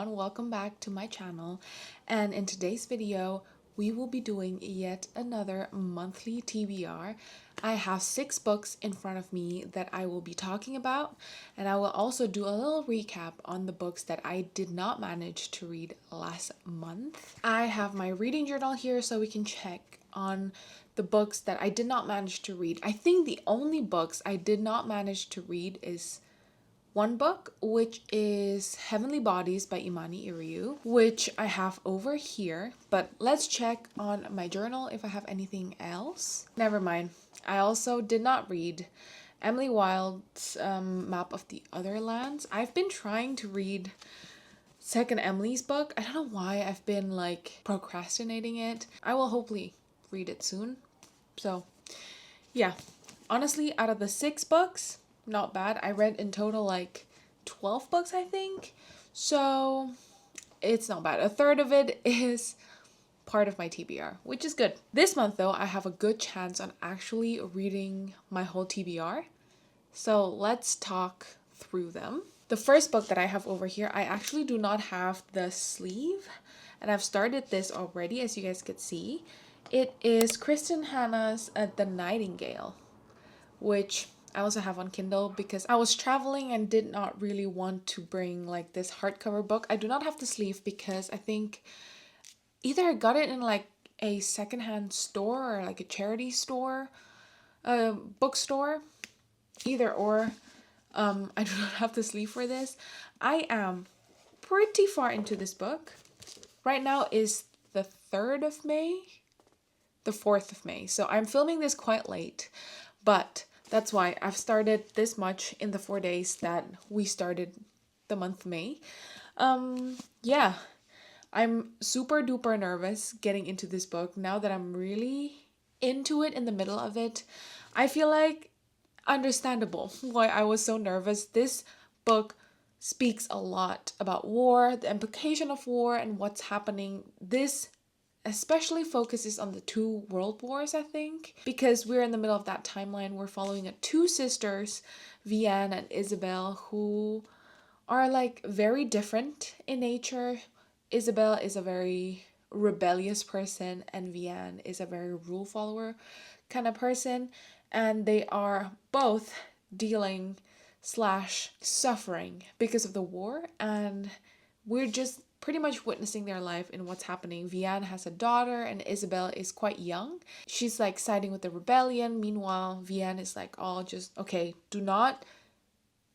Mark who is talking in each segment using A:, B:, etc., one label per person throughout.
A: everyone, welcome back to my channel, and in today's video we will be doing yet another monthly TBR. I have 6 books in front of me that I will be talking about, and I will also do a little recap on the books that I did not manage to read last month. I have my reading journal here so we can check on the books that I did not manage to read. I think the only books I did not manage to read is one book, which is Heavenly Bodies by Imani Iriu, which I have over here. But let's check on my journal if I have anything else. Never mind. I also did not read Emily Wilde's Map of the Other Lands. I've been trying to read second Emily's book. I don't know why I've been procrastinating it. I will hopefully read it soon. So yeah, honestly, out of the 6 books, not bad. I read in total 12 books, I think. So it's not bad. A third of it is part of my TBR, which is good. This month, though, I have a good chance on actually reading my whole TBR. So let's talk through them. The first book that I have over here, I actually do not have the sleeve, and I've started this already, as you guys could see. It is Kristen Hanna's The Nightingale, which I also have on Kindle because I was traveling and did not really want to bring this hardcover book. I do not have the sleeve because I think either I got it in a secondhand store or a charity store, a bookstore, either or. I do not have the sleeve for this. I am pretty far into this book. Right now is the 3rd of May, the 4th of May. So I'm filming this quite late, but that's why I've started this much in the 4 days that we started the month May. Yeah, I'm super duper nervous getting into this book now that I'm really into it in the middle of it. I feel understandable why I was so nervous. This book speaks a lot about war, the implication of war, and what's happening. This especially focuses on the 2 world wars, I think, because we're in the middle of that timeline. We're following 2 sisters, Vianne and Isabel, who are very different in nature. Isabel is a very rebellious person and Vianne is a very rule follower kind of person, and they are both dealing slash suffering because of the war, and we're just pretty much witnessing their life in what's happening. Vianne has a daughter and Isabel is quite young. She's siding with the rebellion. Meanwhile, Vianne is oh, just okay, do not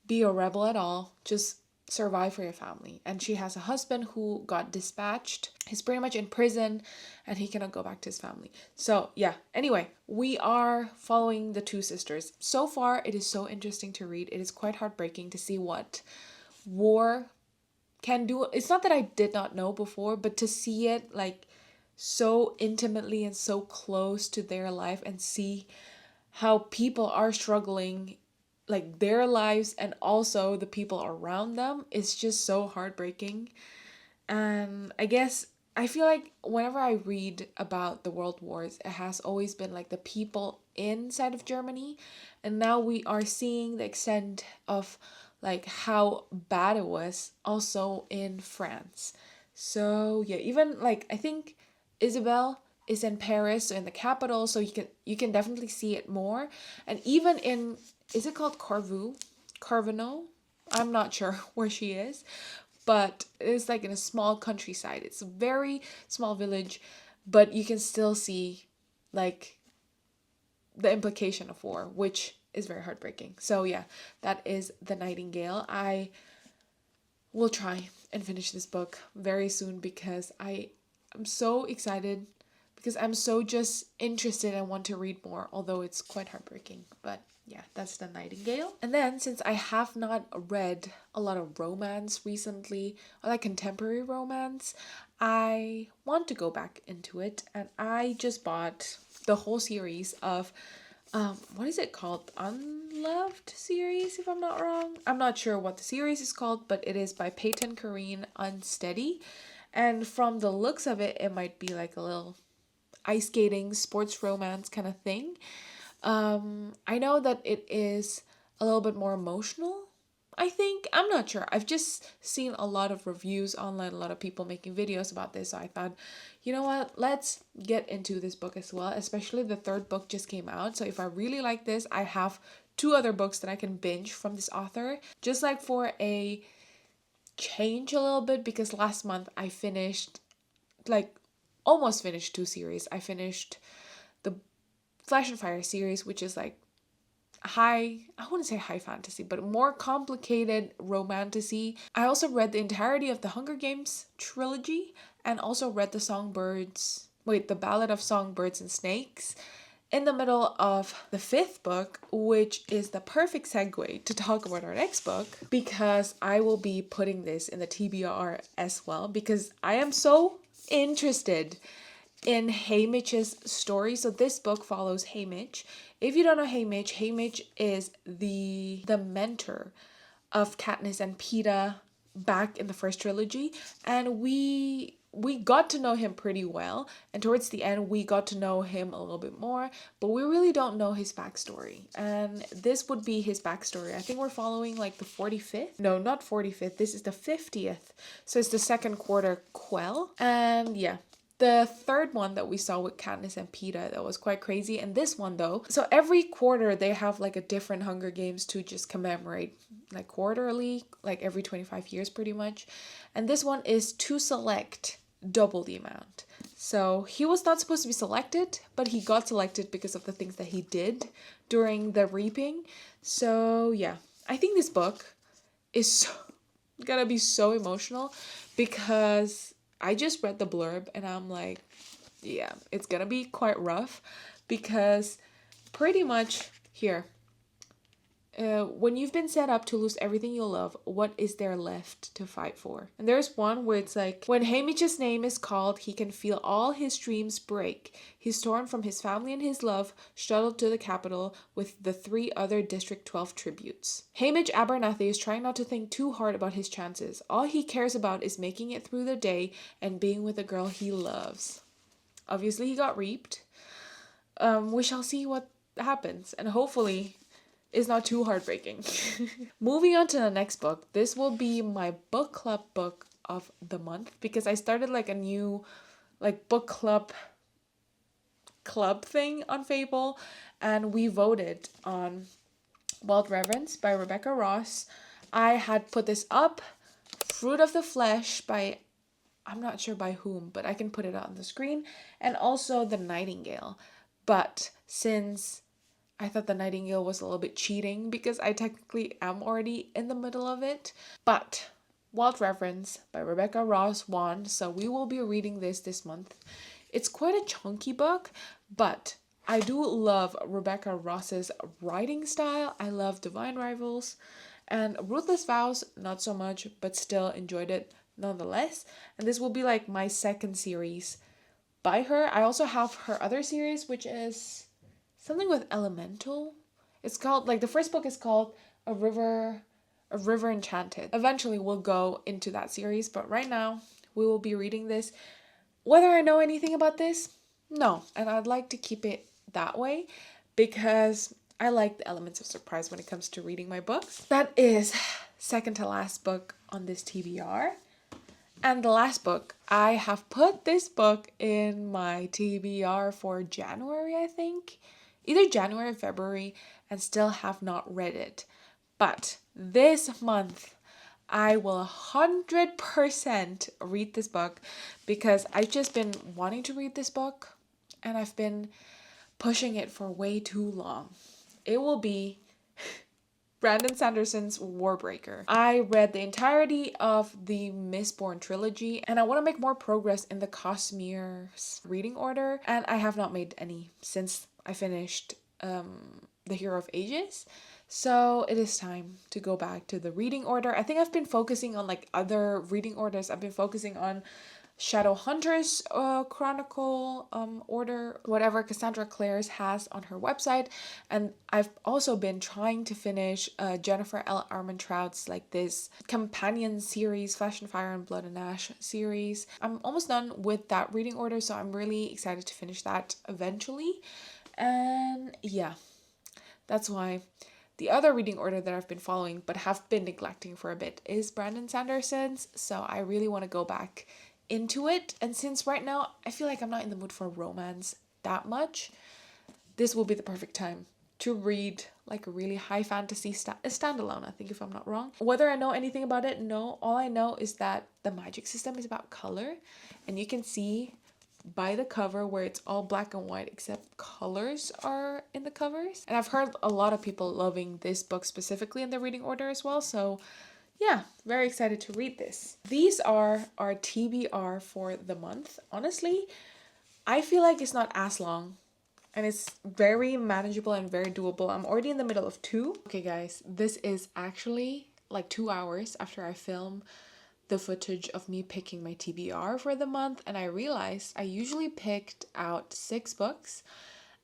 A: be a rebel at all. Just survive for your family. And she has a husband who got dispatched. He's pretty much in prison and he cannot go back to his family. So yeah, anyway, we are following the 2 sisters. So far, it is so interesting to read. It is quite heartbreaking to see what war can do. It's not that I did not know before, but to see it so intimately and so close to their life and see how people are struggling their lives and also the people around them is just so heartbreaking. And I guess I feel whenever I read about the world wars, it has always been the people inside of Germany, and now we are seeing the extent of how bad it was also in France. So yeah, even I think Isabel is in Paris, so in the capital, so you can definitely see it more. And even in, is it called Carveno? I'm not sure where she is, but it's in a small countryside. It's a very small village, but you can still see the implication of war, which is very heartbreaking. So yeah, that is The Nightingale. I will try and finish this book very soon because I am so excited, because I'm so just interested and want to read more, although it's quite heartbreaking. But yeah, that's The Nightingale. And then, since I have not read a lot of romance recently, or contemporary romance, I want to go back into it, and I just bought the whole series of what is it called? Unloved series, if I'm not wrong. I'm not sure what the series is called, but it is by Peyton Corrine, Unsteady. And from the looks of it, it might be a little ice skating, sports romance kind of thing. I know that it is a little bit more emotional, I think. I'm not sure. I've just seen a lot of reviews online, a lot of people making videos about this. So I thought, you know what, let's get into this book as well. Especially the third book just came out. So if I really like this, I have two other books that I can binge from this author. Just like for a change a little bit, because last month I finished, like, almost finished two series. I finished the Flash and Fire series, which is like I wouldn't say high fantasy, but more complicated romantasy. I also read the entirety of the Hunger Games trilogy and also read the Ballad of Songbirds and Snakes in the middle of the fifth book, which is the perfect segue to talk about our next book, because I will be putting this in the TBR as well, because I am so interested in Haymitch's story. So this book follows Haymitch. If you don't know Haymitch, Haymitch is the mentor of Katniss and Peeta back in the first trilogy, and we got to know him pretty well, and towards the end we got to know him a little bit more, but we really don't know his backstory, and this would be his backstory. I think we're following like the 45th, no, not 45th, this is the 50th, so it's the second quarter Quell. And yeah, the third one that we saw with Katniss and Peeta, that was quite crazy. And this one though, so every quarter they have like a different Hunger Games to just commemorate, like quarterly, like every 25 years pretty much. And this one is to select double the amount. So he was not supposed to be selected, but he got selected because of the things that he did during the reaping. So yeah, I think this book is gonna be so emotional, because I just read the blurb and I'm like, yeah, it's gonna be quite rough, because pretty much here, when you've been set up to lose everything you love, what is there left to fight for? And there's one where it's like, when Haymitch's name is called, he can feel all his dreams break. He's torn from his family and his love, shuttled to the capital with the 3 other District 12 tributes. Haymitch Abernathy is trying not to think too hard about his chances. All he cares about is making it through the day and being with the girl he loves. Obviously, he got reaped. We shall see what happens, and hopefully is not too heartbreaking. Moving on to the next book. This will be my book club book of the month, because I started like a new like book club thing on Fable, and we voted on Wild Reverence by Rebecca Ross. I had put this up. Fruit of the Flesh by, I'm not sure by whom, but I can put it on the screen, and also The Nightingale. But since I thought The Nightingale was a little bit cheating, because I technically am already in the middle of it. But Wild Reverence by Rebecca Ross won, so we will be reading this month. It's quite a chunky book, but I do love Rebecca Ross's writing style. I love Divine Rivals, and Ruthless Vows, not so much, but still enjoyed it nonetheless. And this will be like my second series by her. I also have her other series, which is something with elemental. It's called, like, the first book is called A River Enchanted. Eventually we'll go into that series, but right now we will be reading this. Whether I know anything about this, no, and I'd like to keep it that way, because I like the elements of surprise when it comes to reading my books. That is second to last book on this TBR. And the last book, I have put this book in my TBR for January, I think. Either January or February, and still have not read it. But this month, I will 100% read this book, because I've just been wanting to read this book, and I've been pushing it for way too long. It will be Brandon Sanderson's Warbreaker. I read the entirety of the Mistborn trilogy, and I want to make more progress in the Cosmere's reading order, and I have not made any since I finished The Hero of Ages. So it is time to go back to the reading order. I think I've been focusing on like other reading orders. I've been focusing on Shadowhunters Chronicle order, whatever Cassandra Clares has on her website. And I've also been trying to finish Jennifer L. Armentrout's like this companion series, Flesh and Fire and Blood and Ash series. I'm almost done with that reading order, so I'm really excited to finish that eventually. And yeah, that's why The other reading order that I've been following but have been neglecting for a bit is Brandon Sanderson's. So I really want to go back into it. And since right now I feel like I'm not in the mood for romance that much, this will be the perfect time to read like a really high fantasy standalone, I think, if I'm not wrong. Whether I know anything about it, no. All I know is that the magic system is about color, and you can see by the cover where it's all black and white except colors are in the covers. And I've heard a lot of people loving this book specifically in the reading order as well, so yeah, very excited to read this. These are our TBR for the month. Honestly, I feel like it's not as long and it's very manageable and very doable. I'm already in the middle of 2. Okay guys, this is actually like 2 hours after I film the footage of me picking my TBR for the month, and I realized I usually picked out 6 books,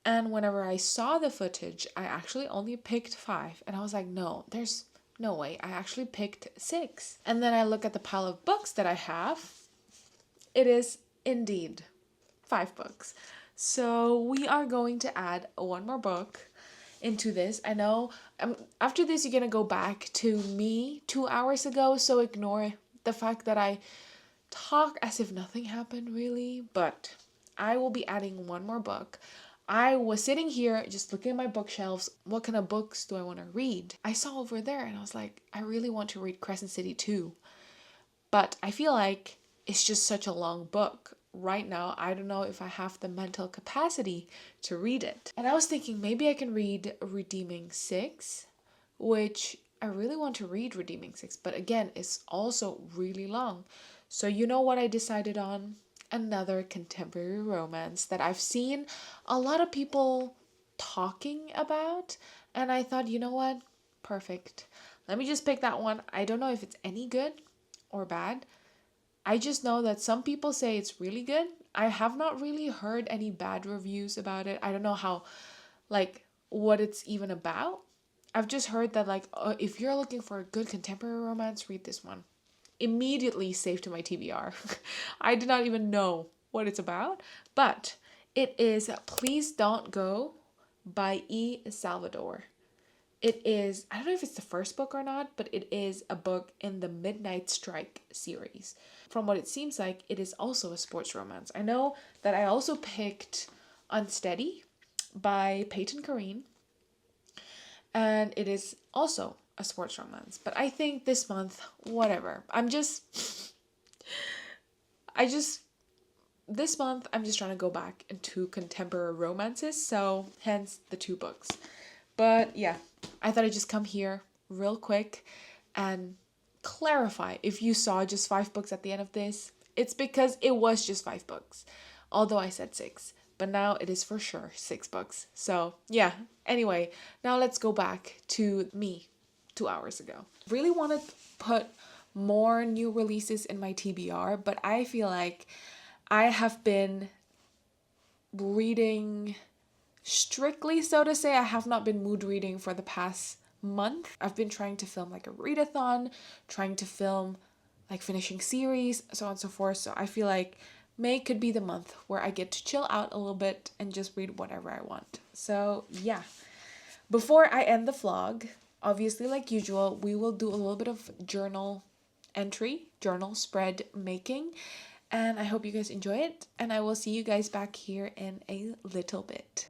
A: and whenever I saw the footage I actually only picked 5, and I was like, no, there's no way, I actually picked 6. And then I look at the pile of books that I have. It is indeed 5 books. So we are going to add 1 more book into this. I know after this you're gonna go back to me 2 hours ago, so ignore the fact that I talk as if nothing happened really, but I will be adding 1 more book. I was sitting here just looking at my bookshelves. What kind of books do I want to read? I saw over there and I was like, I really want to read Crescent City 2, but I feel like it's just such a long book. Right now, I don't know if I have the mental capacity to read it. And I was thinking maybe I can read Redeeming 6, which I really want to read Redeeming 6, but again, it's also really long. So you know what I decided on? Another contemporary romance that I've seen a lot of people talking about, and I thought, you know what? Perfect. Let me just pick that one. I don't know if it's any good or bad. I just know that some people say it's really good. I have not really heard any bad reviews about it. I don't know how, like, what it's even about. I've just heard that, like, if you're looking for a good contemporary romance, read this one. Immediately saved to my TBR. I did not even know what it's about, but it is Please Don't Go by E. Salvador. It is, I don't know if it's the first book or not, but it is a book in the Midnight Strike series. From what it seems like, it is also a sports romance. I know that I also picked Unsteady by Peyton Corrine, and it is also a sports romance. But I think this month, whatever. This month, I'm just trying to go back into contemporary romances, so hence the 2 books. But yeah, I thought I'd just come here real quick and clarify. If you saw just 5 books at the end of this, it's because it was just 5 books. Although I said 6. But now it is for sure 6 books. So yeah, anyway, now let's go back to me 2 hours ago. Really want to put more new releases in my TBR, but I feel like I have been reading strictly, so to say. I have not been mood reading for the past month. I've been trying to film like a readathon, trying to film like finishing series, so on and so forth. So I feel like May could be the month where I get to chill out a little bit and just read whatever I want. So yeah, before I end the vlog, obviously like usual, we will do a little bit of journal entry, journal spread making. And I hope you guys enjoy it, and I will see you guys back here in a little bit.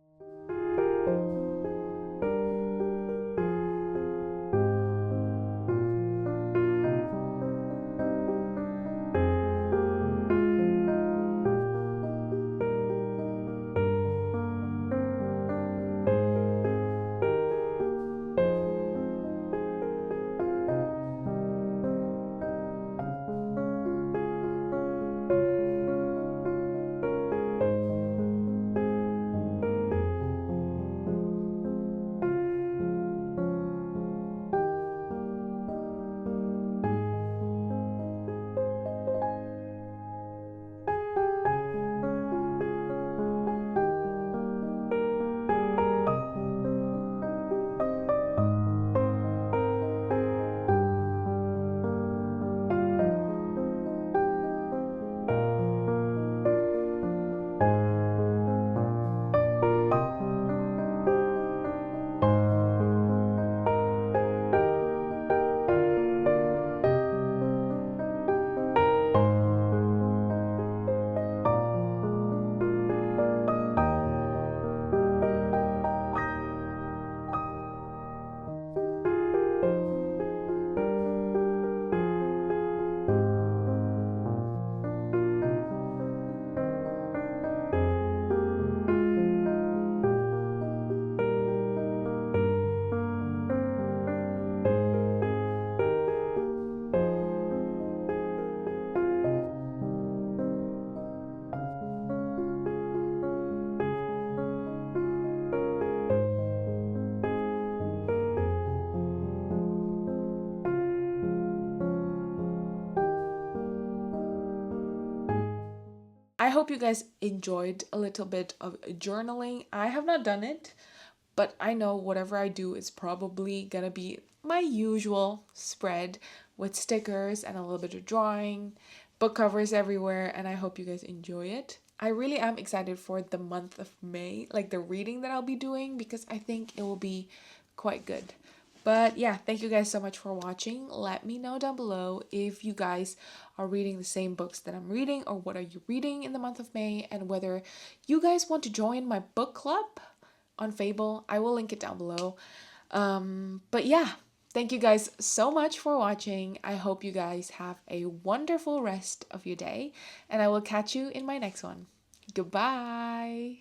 A: hope you guys enjoyed a little bit of journaling. I have not done it, but I know whatever I do is probably gonna be my usual spread with stickers and a little bit of drawing, book covers everywhere, and I hope you guys enjoy it. I really am excited for the month of May, like the reading that I'll be doing, because I think it will be quite good. But yeah, thank you guys so much for watching. Let me know down below if you guys are reading the same books that I'm reading, or what are you reading in the month of May, and whether you guys want to join my book club on Fable. I will link it down below. But yeah, thank you guys so much for watching. I hope you guys have a wonderful rest of your day, and I will catch you in my next one. Goodbye.